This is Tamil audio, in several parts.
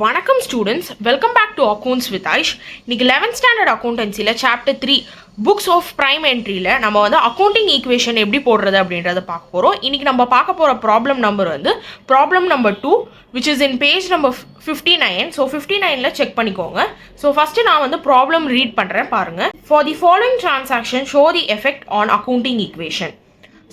வணக்கம் students, welcome back to accounts with Aish. இன்னைக்கு 11th ஸ்டாண்டர்ட் அக்கௌண்டன்சியில் சாப்டர் 3 புக்ஸ் ஆஃப் ப்ரைம் என்ட்ரியில் நம்ம வந்து அக்கௌண்டிங் ஈக்குவேஷன் எப்படி போடுறது அப்படின்றத பார்க்க போகிறோம். இன்றைக்கி நம்ம பார்க்க போகிற ப்ராப்ளம் நம்பர் வந்து problem number 2 which is in page number 59. So 59ல் செக் பண்ணிக்கோங்க. ஸோ ஃபஸ்ட்டு நான் வந்து ப்ராப்ளம் ரீட் பண்ணுறேன் பாருங்கள். For the following transaction show the effect on accounting equation.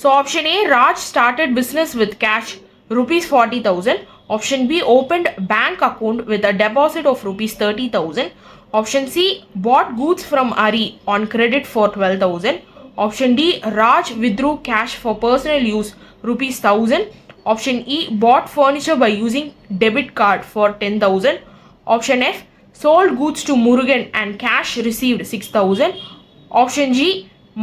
So option A, Raj started business with cash rupees 40,000. Option B, opened bank account with a deposit of rupees 30,000. Option C, bought goods from Ari on credit for 12,000. Option D, Raj withdrew cash for personal use rupees 1,000. Option E, bought furniture by using debit card for 10,000. Option F, sold goods to Murugan and cash received 6,000. Option G,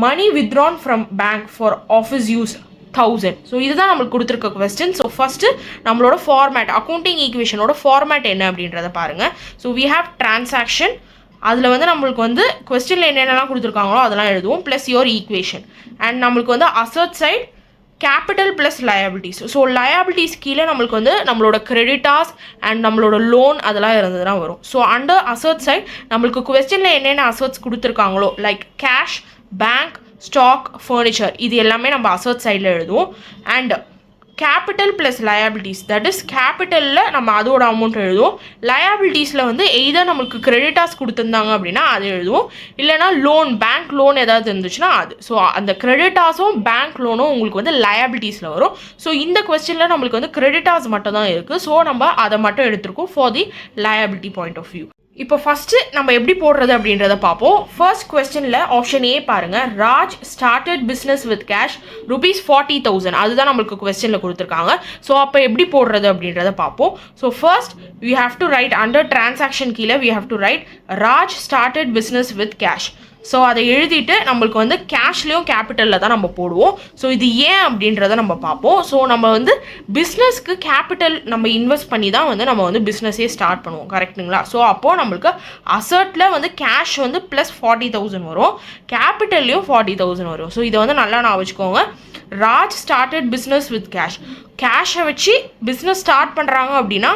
money withdrawn from bank for office use 1,000. So இதுதான் நம்மளுக்கு கொடுத்துருக்க கொஸ்டின். ஸோ ஃபஸ்ட்டு நம்மளோட ஃபார்மேட், அக்கௌண்டிங் ஈக்குவேஷனோட ஃபார்மேட் என்ன அப்படின்றத பாருங்கள். ஸோ வி ஹேவ் டிரான்சாக்ஷன், அதில் வந்து நம்மளுக்கு வந்து கொஸ்டினில் என்னென்னலாம் கொடுத்துருக்காங்களோ அதெல்லாம் எழுதுவோம், ப்ளஸ் யோர் ஈக்குவேஷன். அண்ட் நம்மளுக்கு வந்து asset side capital plus liabilities. So liabilities கீழே நம்மளுக்கு வந்து நம்மளோட கிரெடிட்டாஸ் அண்ட் நம்மளோட லோன் அதெல்லாம் இருந்ததுனா வரும். ஸோ அண்டர் அசட் சைட் நம்மளுக்கு கொஸ்டினில் என்னென்ன அசட்ஸ் கொடுத்துருக்காங்களோ like cash, bank, stock, furniture, இது எல்லாமே நம்ம அசட் சைடில் எழுதுவோம். And capital plus liabilities, that is கேபிட்டலில் நம்ம அதோட அமௌண்ட் எழுதுவோம். லயபிலிட்டிஸில் வந்து எய்தர் நம்மளுக்கு கிரெடிட்டாஸ் கொடுத்துருந்தாங்க அப்படின்னா அது எழுதுவோம், இல்லைனா லோன், பேங்க் லோன் ஏதாவது இருந்துச்சுன்னா அது. ஸோ அந்த கிரெடிட்டாஸும் பேங்க் லோனும் உங்களுக்கு வந்து லயபிலிட்டிஸில் வரும். ஸோ இந்த கொஸ்டினில் நம்மளுக்கு வந்து கிரெடிட்டாஸ் மட்டும் தான் இருக்குது. ஸோ நம்ம அதை மட்டும் எடுத்துருக்கோம் for the liability point of view. இப்போ ஃபஸ்ட்டு நம்ம எப்படி போடுறது அப்படின்றத பார்ப்போம். ஃபர்ஸ்ட் கொஸ்டினில் ஆப்ஷன் ஏ பாருங்கள், Raj started business with cash rupees 40,000, அதுதான் நம்மளுக்கு கொஸ்டினில் கொடுத்துருக்காங்க. ஸோ அப்போ எப்படி போடுறது அப்படின்றத பார்ப்போம். So first we have to write under transaction கீழே we have to write Raj started business with cash. So அதை எழுதிட்டு நம்மளுக்கு வந்து கேஷ்லேயும் கேபிட்டலில் தான் நம்ம போடுவோம். ஸோ இது ஏன் அப்படின்றத நம்ம பார்ப்போம். ஸோ நம்ம வந்து பிஸ்னஸ்க்கு கேபிட்டல் நம்ம இன்வெஸ்ட் பண்ணி தான் வந்து நம்ம வந்து பிஸ்னஸே ஸ்டார்ட் பண்ணுவோம், கரெக்டுங்களா? ஸோ அப்போது நம்மளுக்கு அசர்ட்டில் வந்து கேஷ் வந்து ப்ளஸ் 40,000 வரும், கேபிட்டல்லையும் 40,000 வரும். ஸோ இதை வந்து நல்லா நான் வச்சுக்கோங்க. Raj started business with cash, கேஷை வச்சு பிஸ்னஸ் ஸ்டார்ட் பண்ணுறாங்க அப்படின்னா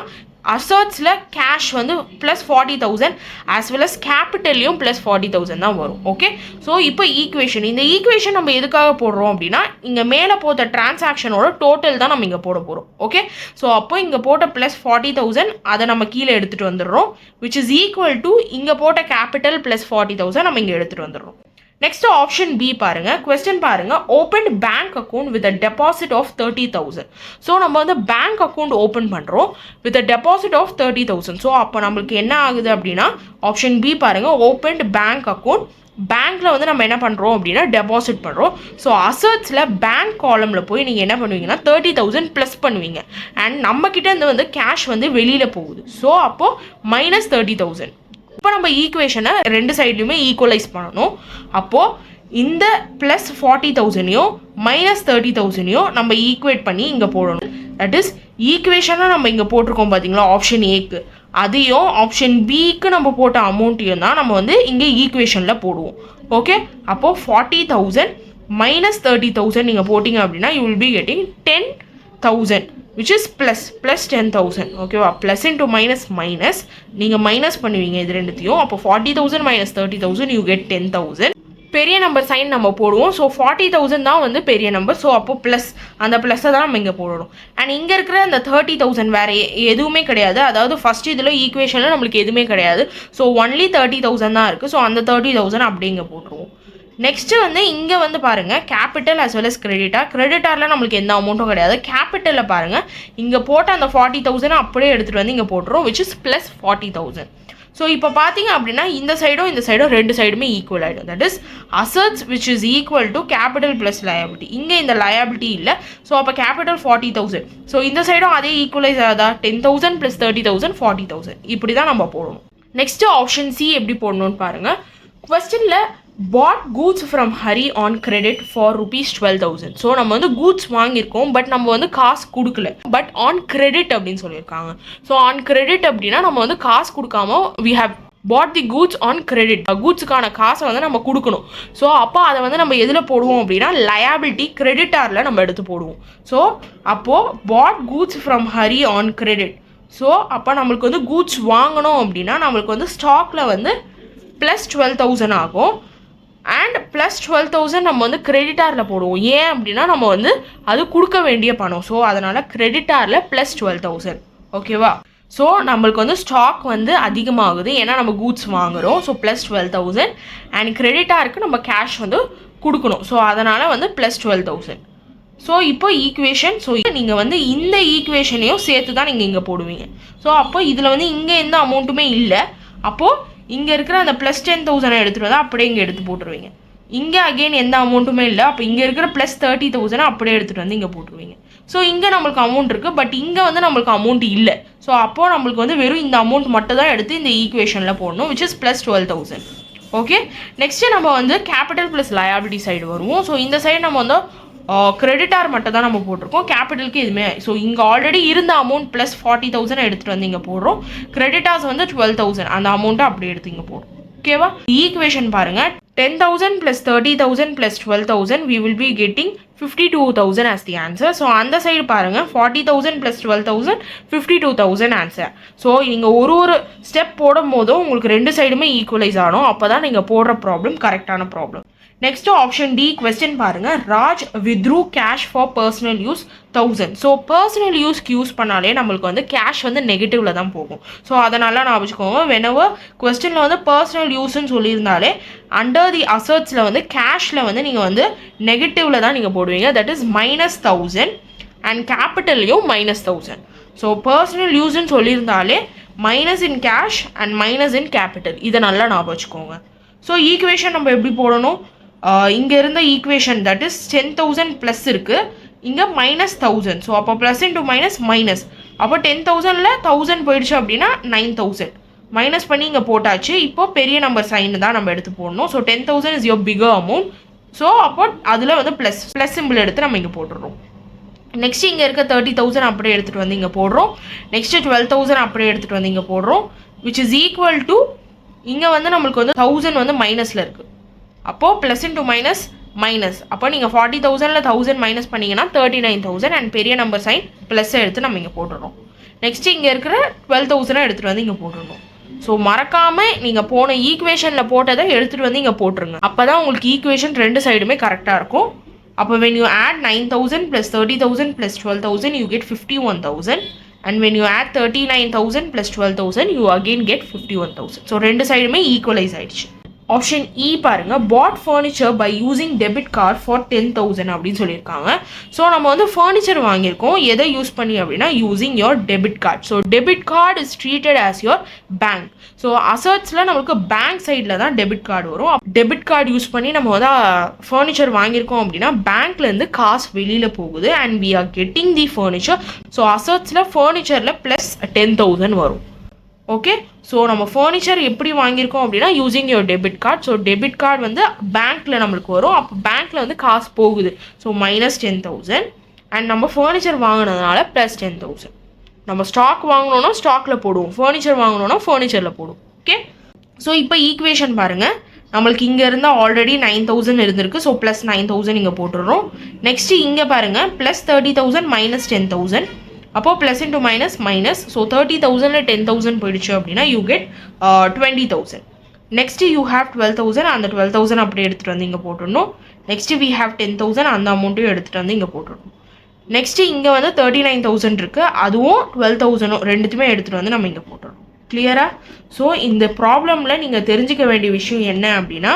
அசர்ட்ஸில் கேஷ் வந்து ப்ளஸ் 40,000 ஆஸ் வெல் அஸ் கேபிட்டல்லையும் ப்ளஸ் 40,000 தான் வரும். ஓகே, ஸோ இப்போ ஈக்குவேஷன், இந்த ஈக்குவேஷன் நம்ம எதுக்காக போடுறோம் அப்படின்னா இங்கே மேலே போட்ட டிரான்சாக்ஷனோட டோட்டல் தான் நம்ம இங்கே போட போகிறோம். ஓகே, ஸோ அப்போ இங்கே போட்ட ப்ளஸ் 40,000 அதை நம்ம கீழே எடுத்துகிட்டு வந்துடுறோம், விச் இஸ் ஈக்குவல் டு இங்கே போட்ட கேபிட்டல் ப்ளஸ் 40,000 நம்ம இங்கே எடுத்துகிட்டு வந்துடுறோம். நெக்ஸ்ட் ஆப்ஷன் பி பாருங்க, கொஸ்டின் பாருங்க, open bank account with a deposit of 30,000. So நம்ம வந்து பேங்க் அக்கௌண்ட் ஓப்பன் பண்ணுறோம் with a deposit of 30,000. So அப்போ நம்மளுக்கு என்ன ஆகுது அப்படின்னா ஆப்ஷன் பி பாருங்க, ஓப்பன் பேங்க் அக்கௌண்ட், பேங்க்கில் வந்து நம்ம என்ன பண்ணுறோம் அப்படின்னா டெபாசிட் பண்ணுறோம். ஸோ அசட்ஸில் பேங்க் காலமில் போய் நீங்கள் என்ன பண்ணுவீங்கன்னா 30,000 ப்ளஸ் பண்ணுவீங்க. அண்ட் நம்மக்கிட்ட இருந்து வந்து கேஷ் வந்து வெளியில் போகுது. ஸோ அப்போது மைனஸ் 30,000. இப்போ நம்ம ஈக்குவேஷனை ரெண்டு சைட்லையுமே ஈக்குவலைஸ் பண்ணணும். அப்போது இந்த ப்ளஸ் 40,000ஐயும் மைனஸ் 30,000ஐயும் நம்ம ஈக்குவேட் பண்ணி இங்கே போடணும். தட் இஸ் ஈக்குவேஷனாக நம்ம இங்கே போட்டிருக்கோம் பார்த்தீங்களா ஆப்ஷன் ஏக்கு, அதையும் ஆப்ஷன் பிக்கு நம்ம போட்ட அமௌண்ட்டையும் தான் நம்ம வந்து இங்கே ஈக்குவேஷனில் போடுவோம். ஓகே, அப்போது 40,000 மைனஸ் 30,000 நீங்கள் போட்டிங்க அப்படின்னா you will be getting 10,000 which is plus 10,000. ஓகேவா, ப்ளஸ் இன்ட்டு மைனஸ் மைனஸ் நீங்கள் மைனஸ் பண்ணுவீங்க இது ரெண்டுத்தையும். அப்போ 40,000 மைனஸ் 30,000 யூ கெட் 10,000. பெரிய நம்பர் சைன் நம்ம போடுவோம். ஸோ 40,000 தான் வந்து பெரிய நம்பர். ஸோ அப்போ ப்ளஸ், அந்த ப்ளஸ்ஸை தான் நம்ம இங்கே போடணும். அண்ட் இங்கே இருக்கிற அந்த 30,000 வேறு எதுவுமே கிடையாது. அதாவது ஃபஸ்ட் இதில் ஈக்குவேஷனில் நம்மளுக்கு எதுவுமே கிடையாது. ஸோ ஒன்லி 30,000 தான் இருக்குது. ஸோ அந்த 30,000 அப்படியே இங்கே போட்டுருவோம். நெக்ஸ்ட்டு வந்து இங்கே வந்து பாருங்கள், கேபிட்டல் அஸ் வெல் அஸ் கிரெடிட்டாரில் நம்மளுக்கு எந்த அமௌண்ட்டும் கிடையாது. கேபிட்டலில் பாருங்கள், இங்கே போட்ட அந்த 40,000 அப்படியே எடுத்துகிட்டு வந்து இங்கே போட்டுரும், விச் இஸ் ப்ளஸ் 40,000. ஸோ இப்போ பார்த்தீங்க அப்படின்னா இந்த சைடும் இந்த சைடும் ரெண்டு சைடுமே ஈக்குவல் ஆகிடும். That is assets which is equal to capital plus liability. இங்கே இந்த லயபிலிட்டி இல்லை. ஸோ அப்போ கேபிட்டல் 40,000. ஸோ இந்த சைடும் அதே ஈக்குவலைஸ் ஆகுதா, 10,000 ப்ளஸ் 30,000 40,000. இப்படி தான் நம்ம போடணும். நெக்ஸ்ட்டு ஆப்ஷன் சி எப்படி போடணும்னு பாருங்கள். கொஸ்டினில் bought goods from Hari on credit for rupees 12,000. So நம்ம வந்து கூட்ஸ் வாங்கியிருக்கோம், பட் நம்ம வந்து காசு கொடுக்கல, பட் ஆன் கிரெடிட் அப்படின்னு சொல்லியிருக்காங்க. ஸோ ஆன் கிரெடிட் அப்படின்னா நம்ம வந்து காசு கொடுக்காம we have bought the goods on credit. கூட்ஸுக்கான காசை வந்து நம்ம கொடுக்கணும். ஸோ அப்போ அதை வந்து நம்ம எதில் போடுவோம் அப்படின்னா லயபிலிட்டி கிரெடிட்டாரில் நம்ம எடுத்து போடுவோம். ஸோ அப்போது bought goods from Hari on credit so அப்போ நம்மளுக்கு வந்து கூட்ஸ் வாங்கணும் அப்படின்னா நம்மளுக்கு வந்து ஸ்டாக்கில் வந்து ப்ளஸ் 12,000 ஆகும். அண்ட் ப்ளஸ் 12,000 நம்ம வந்து கிரெடிட்டாரில் போடுவோம். ஏன் அப்படின்னா நம்ம வந்து அது கொடுக்க வேண்டிய பணம். ஸோ அதனால் கிரெடிட்டாரில் ப்ளஸ் 12,000. ஓகேவா? ஸோ நம்மளுக்கு வந்து ஸ்டாக் வந்து அதிகமாகுது ஏன்னா நம்ம கூட்ஸ் வாங்குகிறோம். ஸோ ப்ளஸ் 12,000 அண்ட் கிரெடிட்டாருக்கு நம்ம கேஷ் வந்து கொடுக்கணும். ஸோ அதனால் வந்து ப்ளஸ் 12,000. ஸோ இப்போ ஈக்குவேஷன், ஸோ நீங்கள் வந்து இந்த ஈக்குவேஷனையும் சேர்த்து தான் நீங்கள் இங்கே போடுவீங்க. ஸோ அப்போ இதில் வந்து இங்கே எந்த அமௌண்ட்டுமே இல்லை. அப்போது இங்கே இருக்கிற அந்த ப்ளஸ் 10,000 எடுத்துகிட்டு வந்தால் அப்படியே இங்கே எடுத்து போட்டுருவீங்க. இங்கே அகெயின் எந்த அமௌண்ட்டுமே இல்லை. அப்போ இங்கே இருக்கிற ப்ளஸ் 30,000 அப்படியே எடுத்துகிட்டு வந்து இங்கே போட்டுருவீங்க. ஸோ இங்கே நம்மளுக்கு அமௌண்ட் இருக்குது, பட் இங்கே வந்து நம்மளுக்கு அமௌண்ட் இல்லை. ஸோ அப்போது நம்மளுக்கு வந்து வெறும் இந்த அமௌண்ட் மட்டும் தான் எடுத்து இந்த ஈக்குவேஷனில் போடணும், which is plus 12,000. Okay, next நம்ம வந்து கேபிட்டல் ப்ளஸ் லயபிலிட்டி சைடு வருவோம். ஸோ இந்த சைடு நம்ம வந்து கிரெடிட்டார் மட்டும் தான் நம்ம போட்டிருக்கோம், கேபிட்டலுக்கு எதுவுமே. ஸோ இங்கே ஆல்ரெடி இருந்த அமௌண்ட் ப்ளஸ் 40,000 எடுத்துகிட்டு வந்து இங்கே போடுறோம். கிரெடிட்டார்ஸ் வந்து 12,000, அந்த அமௌண்ட்டை அப்படியே எடுத்து இங்கே போடுறோம். ஓகேவா? ஈக்குவேஷன் பாருங்கள், 10,000 plus 30,000 plus 12,000 we will be getting 52,000 as the answer. So அந்த சைடு பாருங்கள், 40,000 plus 12,000 52,000 ஆன்சர். ஸோ நீங்கள் ஒரு ஸ்டெப் போடும் போதும் உங்களுக்கு ரெண்டு சைடுமே ஈக்குவலைஸ் ஆகணும். அப்போ தான் நீங்கள் போடுற ப்ராப்ளம் கரெக்டான problem. Next option D question பாருங்க, Raj withdrew cash for personal use 1000. So personal யூஸ்க்கு யூஸ் பண்ணாலே நம்மளுக்கு வந்து கேஷ் வந்து நெகட்டிவ்ல தான் போகும். ஸோ அதனால நான் வச்சுக்கோங்க, whenever கொஸ்டினில் வந்து பர்சனல் யூஸ்ன்னு சொல்லியிருந்தாலே அண்டர் தி அசர்ட்ஸில் வந்து கேஷில் வந்து நீங்கள் வந்து நெகட்டிவ்ல தான் நீங்கள் போடுவீங்க. தட் இஸ் -1000 அண்ட் கேபிட்டல்லையும் -1000. ஸோ பர்சனல் யூஸ்ன்னு சொல்லியிருந்தாலே minus in cash and minus in capital. இதை நல்லா ஞாபகம் வச்சுக்கோங்க. ஸோ ஈக்குவேஷன் நம்ம எப்படி போடணும், இங்கே இருந்த ஈக்குவேஷன் தட் இஸ் 10,000 ப்ளஸ் இருக்குது, இங்கே -1000. ஸோ அப்போ ப்ளஸ் இன்ட்டு மைனஸ். அப்போ 10,000ல் 1000 போயிடுச்சு அப்படின்னா 9,000 மைனஸ் பண்ணி இங்கே போட்டாச்சு. இப்போ பெரிய நம்பர் சைன் தான் நம்ம எடுத்து போடணும். So 10,000 is your figure amount. So அப்போ அதில் வந்து ப்ளஸ் சிம்பிள் எடுத்து நம்ம இங்கே போட்டுடுறோம். நெக்ஸ்ட் இங்கே இருக்க 30,000 அப்படியே எடுத்துகிட்டு வந்து இங்கே போடுறோம். நெக்ஸ்ட்டு 12,000 அப்படியே எடுத்துகிட்டு வந்து இங்கே போடுறோம், விச் இஸ் ஈக்குவல் டு இங்கே வந்து நம்மளுக்கு வந்து 1000 வந்து மைனஸில் இருக்குது. அப்போது ப்ளஸ் இன்ட்டு மைனஸ். அப்போ நீங்கள் 40,000ல் 1000 மைனஸ் பண்ணிங்கன்னா 39,000 அண்ட் பெரிய நம்பர் சைன் ப்ளஸ்ஸை எடுத்து நம்ம இங்கே போட்டுடுறோம். நெக்ஸ்ட்டு இங்கே இருக்கிற 12,000 எடுத்துகிட்டு வந்து இங்கே போட்டுடணும். ஸோ மறக்காமல் நீங்கள் போன ஈக்குவேஷனில் போட்டதை எடுத்துகிட்டு வந்து இங்கே போட்டுருங்க. அப்போ தான் உங்களுக்கு ஈக்குவேஷன் ரெண்டு சைடுமே கரெக்டாக இருக்கும். அப்போ when you add 9,000 plus 30,000 plus 12,000 you get 51,000. And when you add 39,000 plus 12,000 you again get 51,000. So ரெண்டு சைடுமே ஈக்குவலைஸ் ஆயிடுச்சு. ஆப்ஷன் இ பாருங்க, bought furniture by using debit card for 10,000 அப்படின்னு சொல்லியிருக்காங்க. ஸோ நம்ம வந்து ஃபர்னிச்சர் வாங்கியிருக்கோம், எதை யூஸ் பண்ணி அப்படின்னா using your debit card. So debit card is treated as your bank. So அசர்ட்ஸில் நம்மளுக்கு பேங்க் சைடில் தான் டெபிட் கார்டு வரும். டெபிட் கார்டு யூஸ் பண்ணி நம்ம வந்து ஃபர்னிச்சர் வாங்கியிருக்கோம் அப்படின்னா பேங்க்லேருந்து காசு வெளியில் போகுது and we are getting the furniture. So அசர்ட்ஸில் ஃபர்னிச்சரில் ப்ளஸ் 10,000 வரும். ஓகே, ஸோ நம்ம ஃபர்னிச்சர் எப்படி வாங்கியிருக்கோம் அப்படின்னா using your debit card. So debit card வந்து பேங்க்கில் நம்மளுக்கு வரும், அப்போ பேங்க்கில் வந்து காசு போகுது. ஸோ -10,000 அண்ட் நம்ம ஃபர்னிச்சர் வாங்கினதுனால ப்ளஸ் 10,000. நம்ம ஸ்டாக் வாங்கினோன்னா ஸ்டாக்கில் போடுவோம், ஃபர்னிச்சர் வாங்கினோன்னா ஃபர்னிச்சரில் போடுவோம். ஓகே, ஸோ இப்போ ஈக்குவேஷன் பாருங்கள், நம்மளுக்கு இங்கே இருந்தால் ஆல்ரெடி 9,000 இருந்திருக்கு. ஸோ ப்ளஸ் 9,000 இங்கே போட்டுடுறோம். நெக்ஸ்ட்டு இங்கே பாருங்கள், ப்ளஸ் 30,000 -10,000. அப்போது ப்ளஸ் இன்ட்டு மைனஸ். ஸோ 30,000ல் 10,000 போயிடுச்சு அப்படின்னா you get 20,000. Next you have 12,000, அந்த 12,000 அப்படியே எடுத்துகிட்டு வந்து இங்கே போட்டுடணும். நெக்ஸ்ட்டு வி ஹேவ் 10,000, அந்த அமௌண்ட்டையும் எடுத்துகிட்டு வந்து இங்கே போட்டுடணும். நெக்ஸ்ட்டு இங்கே வந்து 39,000 இருக்குது, அதுவும் 12,000 ரெண்டுத்துமே எடுத்துகிட்டு வந்து நம்ம இங்கே போட்டுடணும். கிளியரா? ஸோ இந்த ப்ராப்ளமில் நீங்கள் தெரிஞ்சிக்க வேண்டிய விஷயம் என்ன அப்படின்னா,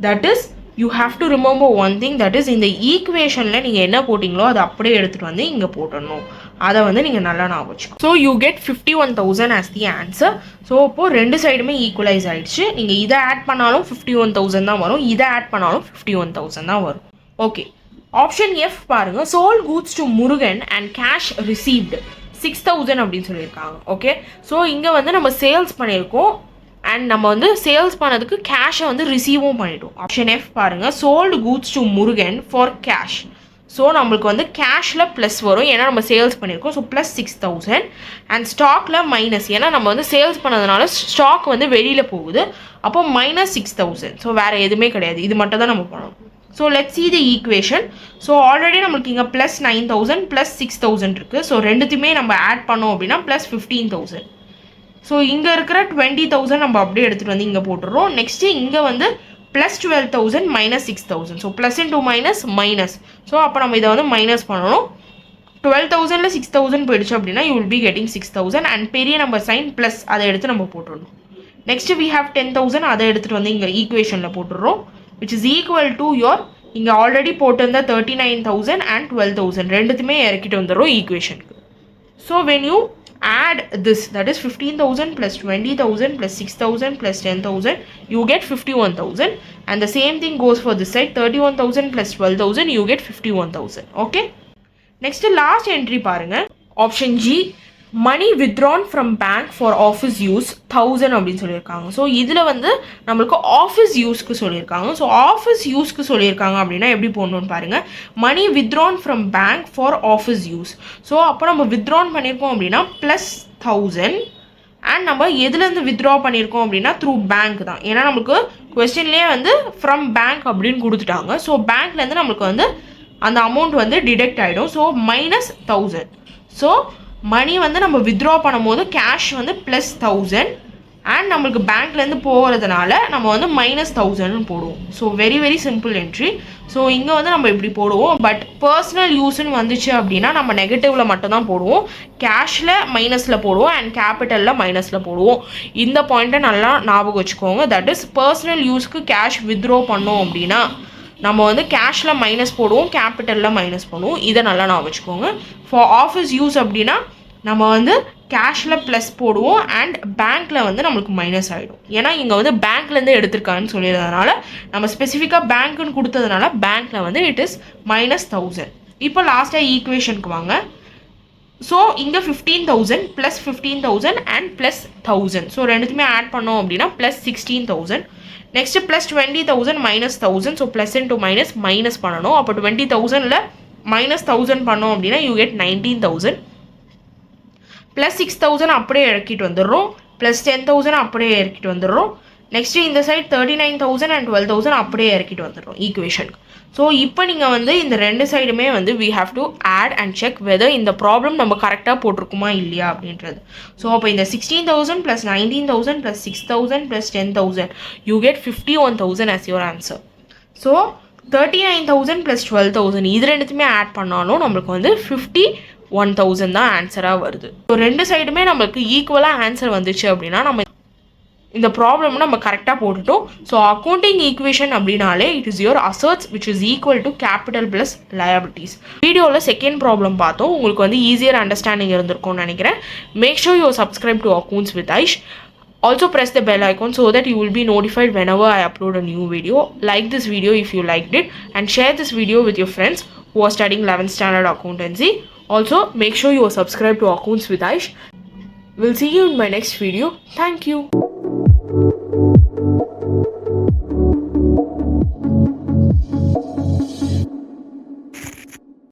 that is you have to remember one thing, that is இந்த ஈக்குவேஷனில் நீங்கள் என்ன போட்டிங்களோ அதை அப்படியே எடுத்துகிட்டு வந்து இங்கே போட்டுடணும். அதை வந்து நீங்கள் நல்லா ஞாபகம் வச்சுக்கணும். So you get 51,000 as the answer. So இப்போது ரெண்டு சைடுமே ஈக்குவலைஸ் ஆகிடுச்சு. நீங்கள் இதை ஆட் பண்ணாலும் 51,000 தான் வரும், இதை ஆட் பண்ணாலும் 51,000 தான் வரும். ஓகே, ஆப்ஷன் எஃப் பாருங்கள், sold goods to Murugan and cash received 6,000 அப்படின்னு சொல்லியிருக்காங்க. ஓகே, ஸோ இங்கே வந்து நம்ம சேல்ஸ் பண்ணியிருக்கோம் அண்ட் நம்ம வந்து சேல்ஸ் பண்ணதுக்கு கேஷை வந்து ரிசீவும் பண்ணிட்டோம். ஆப்ஷன் எஃப் பாருங்கள், sold goods to Murugan for cash. So நம்மளுக்கு வந்து கேஷில் ப்ளஸ் வரும் ஏன்னா நம்ம சேல்ஸ் பண்ணியிருக்கோம். ஸோ ப்ளஸ் 6,000 அண்ட் ஸ்டாக்கில் மைனஸ், ஏன்னா நம்ம வந்து சேல்ஸ் பண்ணதுனால ஸ்டாக் வந்து வெளியில் போகுது. அப்போ -6,000. ஸோ வேறு எதுவுமே கிடையாது, இது மட்டும் தான் நம்ம பண்ணணும். So let's see the equation. So already நம்மளுக்கு இங்கே plus 9,000 plus 6,000 இருக்குது. ஸோ ரெண்டுத்தையுமே நம்ம ஆட் பண்ணோம் அப்படின்னா plus 15,000. ஸோ இங்கே இருக்கிற 20,000 நம்ம அப்படியே எடுத்துகிட்டு வந்து இங்கே போட்டுடுறோம். நெக்ஸ்ட்டு இங்கே வந்து plus 12,000 minus 6,000. So plus into minus minus. So அப்போ நம்ம இதை வந்து மைனஸ் பண்ணணும். 12,000ல 6,000 போயிடுச்சு அப்படின்னா you will be getting 6,000 and பெரிய நம்பர் சைன் ப்ளஸ் அதை எடுத்து நம்ம போட்டுடணும். நெக்ஸ்ட் we have 10,000 அதை எடுத்துகிட்டு வந்து இங்கே ஈக்குவேஷனில் போட்டுடுறோம், which is equal to your இங்கே ஆல்ரெடி போட்டிருந்த 39,000 and 12,000 ரெண்டுத்துமே இறக்கிட்டு வந்துடுறோம் ஈக்குவேஷனுக்கு. So when you add this, that is 15,000 plus 20,000 plus 6,000 plus 10,000, you get 51,000, and the same thing goes for this side. 31,000 plus 12,000, you get 51,000. Okay. Next last entry பாருங்க, option G, money withdrawn from bank for office use 1000 அப்படின்னு சொல்லியிருக்காங்க. ஸோ இதில் வந்து நம்மளுக்கு ஆஃபீஸ் யூஸ்க்கு சொல்லியிருக்காங்க. ஸோ ஆஃபீஸ் யூஸ்க்கு சொல்லியிருக்காங்க அப்படின்னா எப்படி போடணும்னு பாருங்கள். மணி withdrawn from bank for office use. So அப்போ நம்ம withdrawn பண்ணியிருக்கோம் அப்படின்னா ப்ளஸ் 1000 அண்ட் நம்ம எதுலேருந்து வித்ட்ரா பண்ணியிருக்கோம் அப்படின்னா த்ரூ பேங்க் தான். ஏன்னா நம்மளுக்கு கொஸ்டின்லேயே வந்து ஃப்ரம் பேங்க் அப்படின்னு கொடுத்துட்டாங்க. ஸோ பேங்க்லேருந்து நம்மளுக்கு வந்து அந்த அமௌண்ட் வந்து டிடெக்ட் ஆகிடும். So minus 1000. ஸோ மணி வந்து நம்ம வித்ட்ரா பண்ணும்போது கேஷ் வந்து ப்ளஸ் 1000 அண்ட் நம்மளுக்கு பேங்க்லேருந்து போகிறதுனால நம்ம வந்து மைனஸ் 1000 போடுவோம். So very very simple entry. So இங்கே வந்து நம்ம இப்படி போடுவோம். பட் பர்சனல் யூஸ்ன்னு வந்துச்சு அப்படின்னா நம்ம நெகட்டிவில் மட்டும்தான் போடுவோம். கேஷில் மைனஸில் போடுவோம் அண்ட் கேபிட்டலில் மைனஸில் போடுவோம். இந்த பாயிண்ட்டை நல்லா ஞாபகம் வச்சுக்கோங்க. தட் இஸ் பர்சனல் யூஸ்க்கு கேஷ் வித்ட்ரா பண்ணோம் அப்படின்னா நம்ம வந்து கேஷில் மைனஸ் போடுவோம், கேபிட்டலில் மைனஸ் பண்ணுவோம். இதை நல்லா ஞாபகம் வச்சுக்கோங்க. ஃபார் ஆஃபீஸ் யூஸ் அப்படின்னா நம்ம வந்து கேஷில் ப்ளஸ் போடுவோம் அண்ட் பேங்க்கில் வந்து நம்மளுக்கு மைனஸ் ஆகிடும். ஏன்னா இங்கே வந்து பேங்க்லேருந்து எடுத்திருக்கான்னு சொல்லிடுறதுனால நம்ம ஸ்பெசிஃபிக்காக பேங்க்குன்னு கொடுத்ததுனால பேங்க்கில் வந்து இட் இஸ் மைனஸ் 1000. இப்போ லாஸ்ட்டாக ஈக்குவேஷனுக்கு வாங்க. ஸோ இங்கே 15,000 ப்ளஸ் 15,000 அண்ட் ப்ளஸ் 1000. ஸோ ரெண்டுத்துமே ஆட் பண்ணோம் அப்படின்னா plus 16,000. Next plus 20,000 minus 1000. So plus into minus minus பண்ணணும். அப்போ 20,000ல் மைனஸ் 1000 பண்ணோம் அப்படின்னா யூ கெட் 19,000. ப்ளஸ் 6,000 அப்படியே இறக்கிட்டு வந்துடுறோம். ப்ளஸ் 10,000 அப்படியே இறக்கிட்டு வந்துடுறோம். நெக்ஸ்ட்டு இந்த சைட் 39,000 அண்ட் 12,000 அப்படியே இறக்கிட்டு வந்துடுறோம் ஈக்குவேஷனுக்கு. ஸோ இப்போ நீங்கள் வந்து இந்த ரெண்டு சைடுமே வந்து we have to add and check whether இந்த ப்ராப்ளம் நம்ம கரெக்டாக போட்டிருக்குமா இல்லையா அப்படின்றது. ஸோ அப்போ இந்த 16,000 plus 19,000 plus 6,000 plus 10,000 you get 51,000 as your answer. So 39,000 plus 12,000 இது ரெண்டுத்துமே ஆட் பண்ணாலும் நம்மளுக்கு வந்து 51,000 தான் ஆன்சராக வருது. ஸோ ரெண்டு சைடுமே நம்மளுக்கு ஈக்குவலாக ஆன்சர் வந்துச்சு அப்படின்னா நம்ம இந்த ப்ராப்ளம் நம்ம கரெக்டாக போட்டுட்டோம். ஸோ அக்கௌண்டிங் ஈக்குவேஷன் அப்படின்னாலே it is your assets which is equal to capital plus liabilities. வீடியோவில் செகண்ட் ப்ராப்ளம் பார்த்தோம். உங்களுக்கு வந்து ஈஸியர் அண்டர்ஸ்டாண்டிங் இருந்திருக்கும்னு நினைக்கிறேன். Make sure you subscribe to accounts with Aish. Also press the bell icon so that you will be notified whenever I upload a new video. Like this video if you liked it and share this video with your friends who are studying 11th standard accountancy. Also make sure you are subscribed to Accounts with Aish. We'll see you in my next video. Thank you.